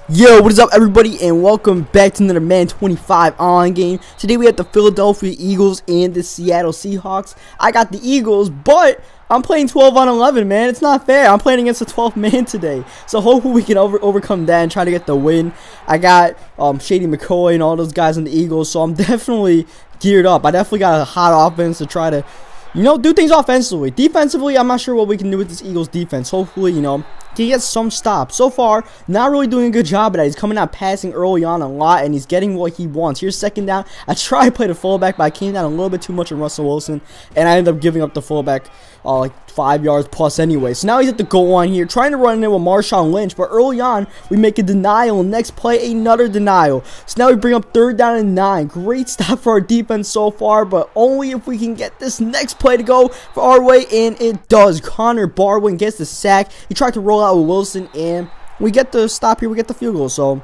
Yo, what is up everybody, and welcome back to another Madden 25 online game. Today we have the Philadelphia Eagles and the Seattle Seahawks. I got the Eagles, but I'm playing 12 on 11, man. It's not fair. I'm playing against a 12th man today. So hopefully we can overcome that and try to get the win. I got Shady McCoy and all those guys in the Eagles, so I'm definitely geared up. I definitely got a hot offense to try to, do things offensively. Defensively, I'm not sure what we can do with this Eagles defense. Hopefully, he gets some stops. So far, not really doing a good job at that. He's coming out passing early on a lot, and he's getting what he wants. Here's second down. I tried to play the fullback, but I came down a little bit too much on Russell Wilson, and I ended up giving up the fullback like 5 yards plus anyway. So now he's at the goal line here, trying to run in with Marshawn Lynch, but early on, we make a denial, and next play, another denial. So now we bring up third down and 9. Great stop for our defense so far, but only if we can get this next play to go for our way, and it does. Connor Barwin gets the sack. He tried to roll out with Wilson, and we get the stop here. We get the field goal. So,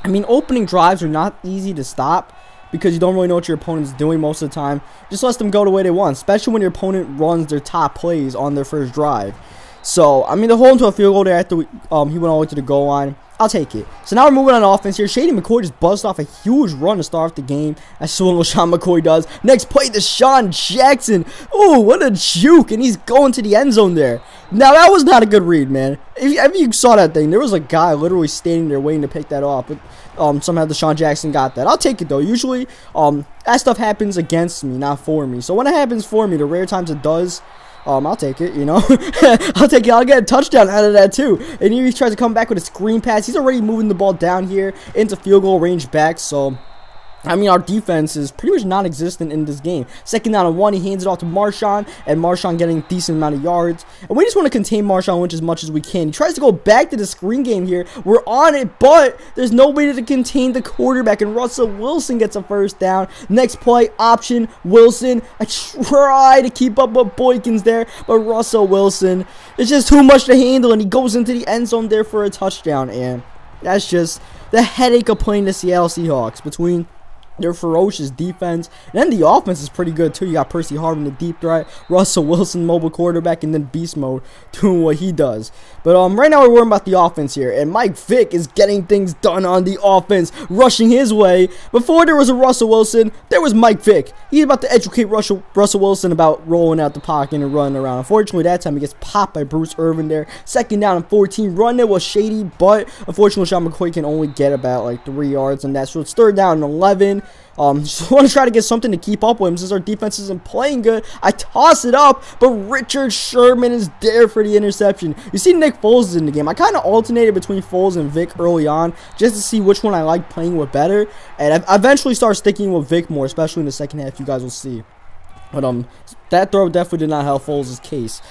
opening drives are not easy to stop, because you don't really know what your opponent's doing most of the time. Just let them go the way they want, especially when your opponent runs their top plays on their first drive. So, to hold him to a field goal there after he went all the way to the goal line, I'll take it. So now we're moving on offense here. Shady McCoy just buzzed off a huge run to start off the game. That's what LaShawn McCoy does. Next play, Deshaun Jackson. Ooh, what a juke. And he's going to the end zone there. Now, that was not a good read, man. If you saw that thing, there was a guy literally standing there waiting to pick that off. But somehow Deshaun Jackson got that. I'll take it, though. Usually, that stuff happens against me, not for me. So when it happens for me, the rare times it does, I'll take it, I'll take it. I'll get a touchdown out of that, too. And here he tries to come back with a screen pass. He's already moving the ball down here into field goal range back, so our defense is pretty much non-existent in this game. Second down and 1, he hands it off to Marshawn, and Marshawn getting a decent amount of yards. And we just want to contain Marshawn Lynch as much as we can. He tries to go back to the screen game here. We're on it, but there's no way to contain the quarterback, and Russell Wilson gets a first down. Next play, option, Wilson. I try to keep up with Boykins there, but Russell Wilson, it's just too much to handle, and he goes into the end zone there for a touchdown. And that's just the headache of playing the Seattle Seahawks, between their ferocious defense, and then the offense is pretty good too. You got Percy Harvin, the deep threat, Russell Wilson, mobile quarterback, and then beast mode doing what he does. But right now we're worrying about the offense here, and Mike Vick is getting things done on the offense, rushing his way. Before there was a Russell Wilson, there was Mike Vick. He's about to educate Russell Wilson about rolling out the pocket and running around. Unfortunately, that time he gets popped by Bruce Irvin there. Second down and 14. Run there was Shady, but unfortunately, Sean McCoy can only get about like 3 yards on that. So it's third down and 11. Just want to try to get something to keep up with him since our defense isn't playing good. I toss it up, but Richard Sherman is there for the interception. You see Nick Foles is in the game. I kind of alternated between Foles and Vick early on just to see which one I like playing with better. And I eventually start sticking with Vick more, especially in the second half. You guys will see. But that throw definitely did not help Foles' case.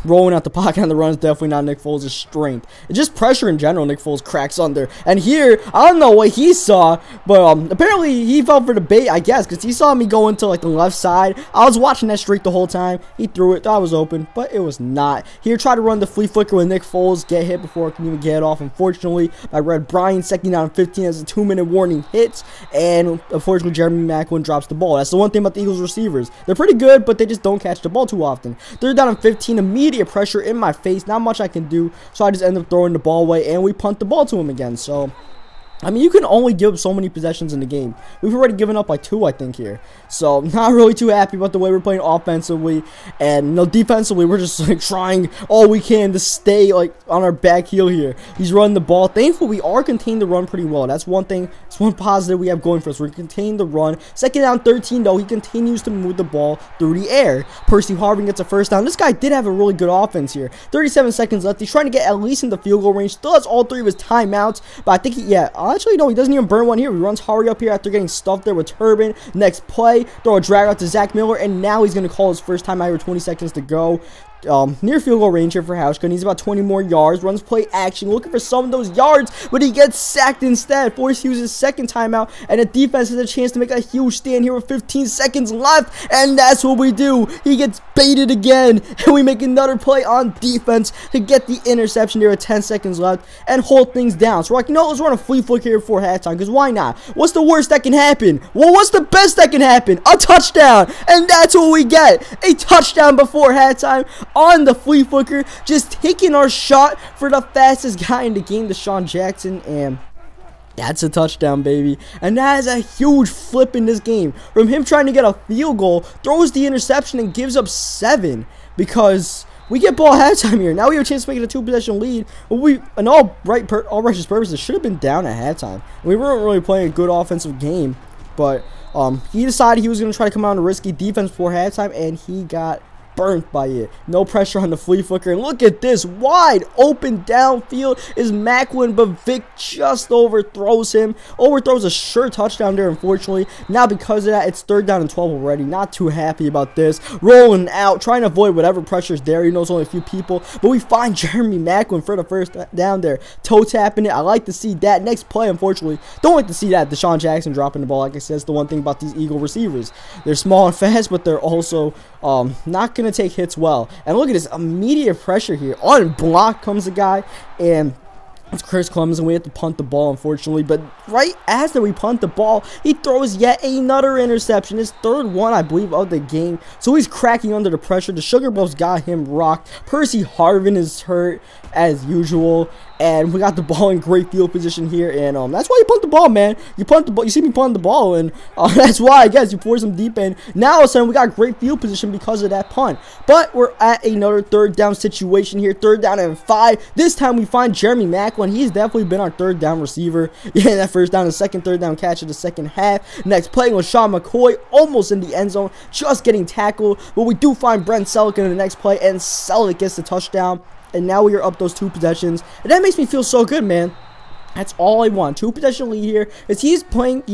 Rolling out the pocket on the run is definitely not Nick Foles' strength. It's just pressure in general Nick Foles cracks under. And here, I don't know what he saw, but apparently he fell for the bait, I guess, because he saw me go into like the left side. I was watching that straight the whole time. He threw it, thought it was open, but it was not. Here, try to run the Fleaflicker with Nick Foles, get hit before I can even get it off. Unfortunately, by Red Bryant, second down and 15 as a 2-minute warning hits, and unfortunately Jeremy Maclin drops the ball. That's the one thing about the Eagles receivers. They're pretty good, but they just don't catch the ball too often. Third down and 15, immediate pressure in my face. Not much I can do, so I just end up throwing the ball away, and we punt the ball to him again. So, you can only give so many possessions in the game. We've already given up like 2, I think, here. So, not really too happy about the way we're playing offensively. And, defensively, we're just like trying all we can to stay like on our back heel here. He's running the ball. Thankfully, we are containing the run pretty well. That's one thing. It's one positive we have going for us. We're containing the run. Second down, 13, though. He continues to move the ball through the air. Percy Harvin gets a first down. This guy did have a really good offense here. 37 seconds left. He's trying to get at least in the field goal range. Still has all 3 of his timeouts. But I think actually, no, he doesn't even burn one here. He runs hurry up here after getting stuffed there with Turbin. Next play, throw a drag out to Zach Miller, and now he's going to call his first time out with 20 seconds to go. Near field goal range here for Hauschka. He's about 20 more yards. Runs play action, looking for some of those yards, but he gets sacked instead. Forced to use his second timeout, and the defense has a chance to make a huge stand here with 15 seconds left, and that's what we do. He gets baited again, and we make another play on defense to get the interception there with 10 seconds left and hold things down. So we're like, let's run a Fleaflicker here before halftime, because why not? What's the worst that can happen? Well, what's the best that can happen? A touchdown, and that's what we get. A touchdown before halftime on the Fleaflicker, just taking our shot for the fastest guy in the game, Deshaun Jackson, and That's a touchdown, baby. And that is a huge flip in this game. From him trying to get a field goal, throws the interception and gives up 7 because we get ball at halftime here. Now we have a chance to make it a 2-possession lead. But we, in all righteous purposes, should have been down at halftime. We weren't really playing a good offensive game, but he decided he was going to try to come out on a risky defense before halftime, and he got burnt by it. No pressure on the Fleaflicker. And look at this. Wide open downfield is Macklin, but Vic just overthrows him. Overthrows a sure touchdown there, unfortunately. Now because of that, it's 3rd down and 12 already. Not too happy about this. Rolling out, trying to avoid whatever pressure is there. He knows only a few people. But we find Jeremy Macklin for the 1st down there. Toe tapping it. I like to see that. Next play, unfortunately. Don't like to see that. Deshaun Jackson dropping the ball. Like I said, it's the one thing about these Eagle receivers. They're small and fast, but they're also not going to take hits well. And look at this immediate pressure here. On block comes the guy, and it's Chris Clemens, and we have to punt the ball, unfortunately. But right after we punt the ball, he throws yet another interception. His 3rd one, I believe, of the game. So he's cracking under the pressure. The Sugar Buffs got him rocked. Percy Harvin is hurt, as usual. And we got the ball in great field position here. And that's why you punt the ball, man. You punt the ball. You see me punt the ball, and that's why, I guess, you force him deep in. Now, all of a sudden, we got great field position because of that punt. But we're at another 3rd down situation here. 3rd down and 5. This time, we find Jeremy Macklin. He's definitely been our 3rd down receiver. Yeah, that 1st down and 3rd down catch of the 2nd half. Next play was Sean McCoy, almost in the end zone, just getting tackled. But we do find Brent Selleck in the next play, and Selleck gets the touchdown. And now we are up those 2 possessions. And that makes me feel so good, man. That's all I want. 2-possession lead here. Is he's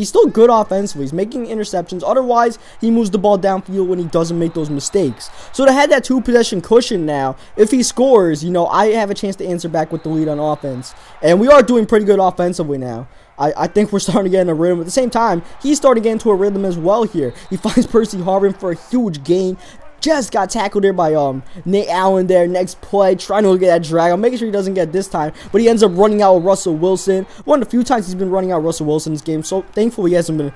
still good offensively. He's making interceptions. Otherwise, he moves the ball downfield when he doesn't make those mistakes. So to have that 2-possession cushion now, if he scores, you know, I have a chance to answer back with the lead on offense. And we are doing pretty good offensively now. I think we're starting to get in a rhythm. At the same time, he's starting to get into a rhythm as well here. He finds Percy Harvin for a huge gain. Just got tackled there by Nate Allen there. Next play, trying to look at that drag. I'm making sure he doesn't get this time, but he ends up running out with Russell Wilson. One of the few times he's been running out Russell Wilson in this game, so thankfully he hasn't been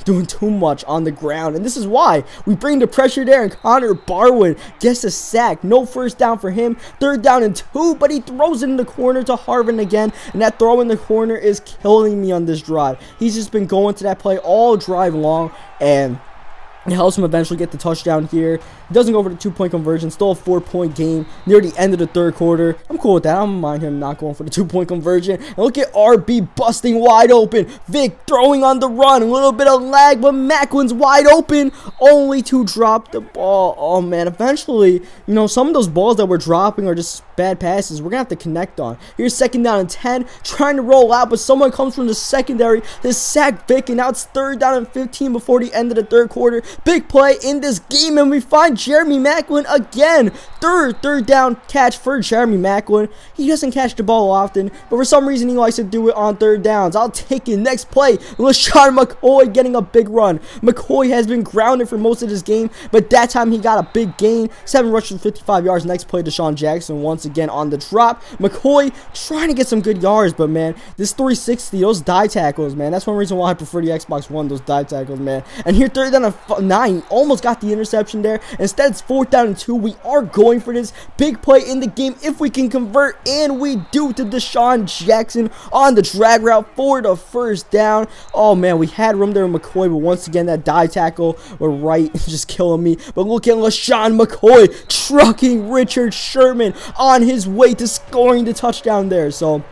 doing too much on the ground. And this is why we bring the pressure there, and Connor Barwin gets a sack. No 1st down for him. 3rd down and 2, but he throws it in the corner to Harvin again, and that throw in the corner is killing me on this drive. He's just been going to that play all drive long, and it helps him eventually get the touchdown here. He doesn't go for the 2-point conversion. Still a 4-point game near the end of the 3rd quarter. I'm cool with that. I don't mind him not going for the 2-point conversion. And look at RB busting wide open. Vic throwing on the run. A little bit of lag, but Macklin's wide open. Only to drop the ball. Oh, man. Eventually, you know, some of those balls that we're dropping are just bad passes. We're going to have to connect on. Here's 2nd down and 10. Trying to roll out, but someone comes from the secondary to sack Vic. And now it's 3rd down and 15 before the end of the 3rd quarter. Big play in this game, and we find Jeremy Macklin again. Third down catch for Jeremy Macklin. He doesn't catch the ball often, but for some reason he likes to do it on 3rd downs. I'll take it. Next play, LaShawn McCoy getting a big run. McCoy has been grounded for most of this game, but that time he got a big gain. 7 rushes, 55 yards. Next play, Deshaun Jackson once again on the drop. McCoy trying to get some good yards, but man, this 360, those dive tackles, man, that's one reason why I prefer the Xbox One, those dive tackles, man. And here 3rd down and 9, almost got the interception there. Instead, it's 4th down and 2. We are going for this big play in the game if we can convert, and we do, to Deshaun Jackson on the drag route for the 1st down. Oh man, we had room there with McCoy, but once again that dive tackle with Wright just killing me. But look at LaShawn McCoy trucking Richard Sherman on his way to scoring the touchdown there. So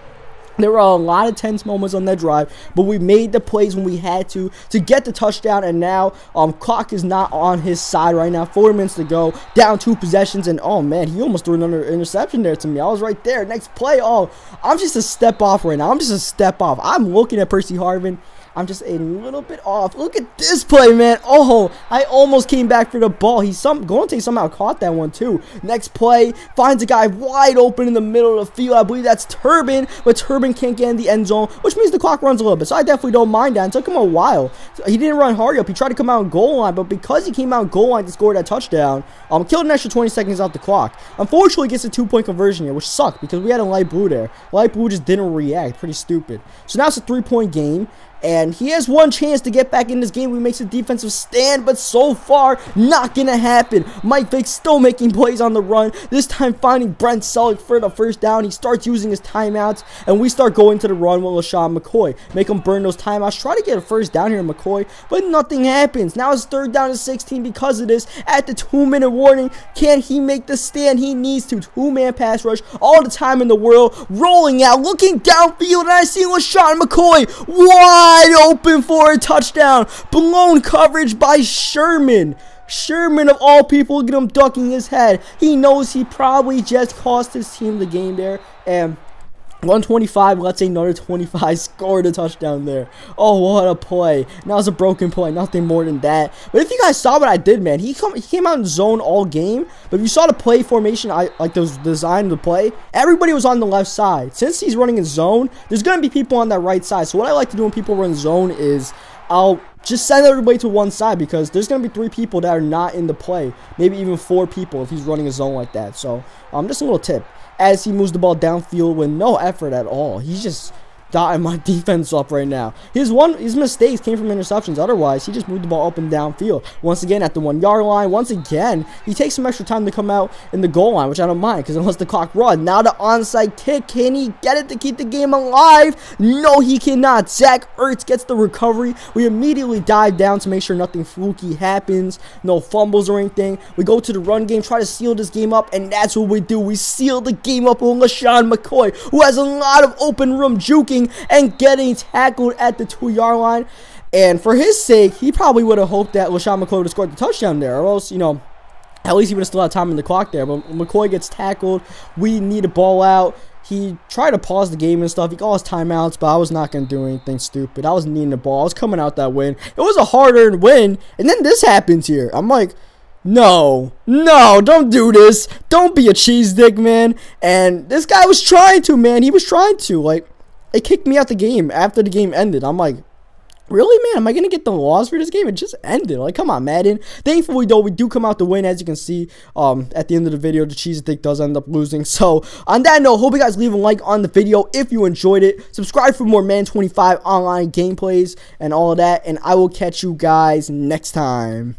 there were a lot of tense moments on that drive, but we made the plays when we had to get the touchdown, and now clock is not on his side right now. 4 minutes to go, down 2 possessions, and oh man, he almost threw another interception there to me. I was right there. Next play, oh, I'm just a step off right now. I'm just a step off. I'm looking at Percy Harvin. I'm just a little bit off. Look at this play, man. Oh, I almost came back for the ball. Golden somehow caught that one too. Next play, finds a guy wide open in the middle of the field. I believe that's Turbin, but Turbin can't get in the end zone, which means the clock runs a little bit. So I definitely don't mind that. It took him a while. He didn't run hurry up. He tried to come out on goal line, but because he came out on goal line to score that touchdown, killed an extra 20 seconds out the clock. Unfortunately, gets a 2-point conversion here, which sucked because we had a light blue there. Light blue just didn't react. Pretty stupid. So now it's a 3-point game. And he has one chance to get back in this game. He makes a defensive stand, but so far, not gonna happen. Mike Vick still making plays on the run. This time finding Brent Selleck for the first down. He starts using his timeouts, and we start going to the run with LaShawn McCoy. Make him burn those timeouts. Try to get a first down here, McCoy, but nothing happens. Now it's 3rd down and 16 because of this. At the 2-minute warning, can he make the stand? He needs to. 2-man pass rush all the time in the world. Rolling out, looking downfield, and I see LaShawn McCoy wide open for a touchdown. Blown coverage by Sherman. Sherman of all people, look at him ducking his head. He knows he probably just cost his team the game there. And 125, let's say another 25, scored a touchdown there. Oh, what a play. Now it's a broken play, nothing more than that. But if you guys saw what I did, man, he came out in zone all game. But if you saw the play formation, like the design of the play, everybody was on the left side. Since he's running in zone, there's going to be people on that right side. So what I like to do when people run zone is I'll just send everybody to one side, because there's going to be 3 people that are not in the play. Maybe even 4 people if he's running a zone like that. So just a little tip. As he moves the ball downfield with no effort at all. He's just dotting my defense up right now. His mistakes came from interceptions. Otherwise, he just moved the ball up and downfield. Once again, at the 1-yard line. Once again, he takes some extra time to come out in the goal line, which I don't mind, because unless the clock runs. Now the onside kick. Can he get it to keep the game alive? No, he cannot. Zach Ertz gets the recovery. We immediately dive down to make sure nothing fluky happens. No fumbles or anything. We go to the run game, try to seal this game up, and that's what we do. We seal the game up with LaShawn McCoy, who has a lot of open room juking and getting tackled at the 2-yard line. And for his sake, he probably would have hoped that LaShawn McCoy would have scored the touchdown there, or else, you know, at least he would have still had time in the clock there. But McCoy gets tackled. We need a ball out. He tried to pause the game and stuff. He calls timeouts, but I was not going to do anything stupid. I was needing the ball. I was coming out that win. It was a hard-earned win, and then this happens here. I'm like, no, don't do this. Don't be a cheese dick, man. And this guy was trying to, man. He was trying to. Like, it kicked me out the game after the game ended. I'm like, really, man? Am I going to get the loss for this game? It just ended. Like, come on, Madden. Thankfully, though, we do come out the win. As you can see, at the end of the video, the cheese dick does end up losing. So, on that note, hope you guys leave a like on the video if you enjoyed it. Subscribe for more Madden 25 online gameplays and all of that. And I will catch you guys next time.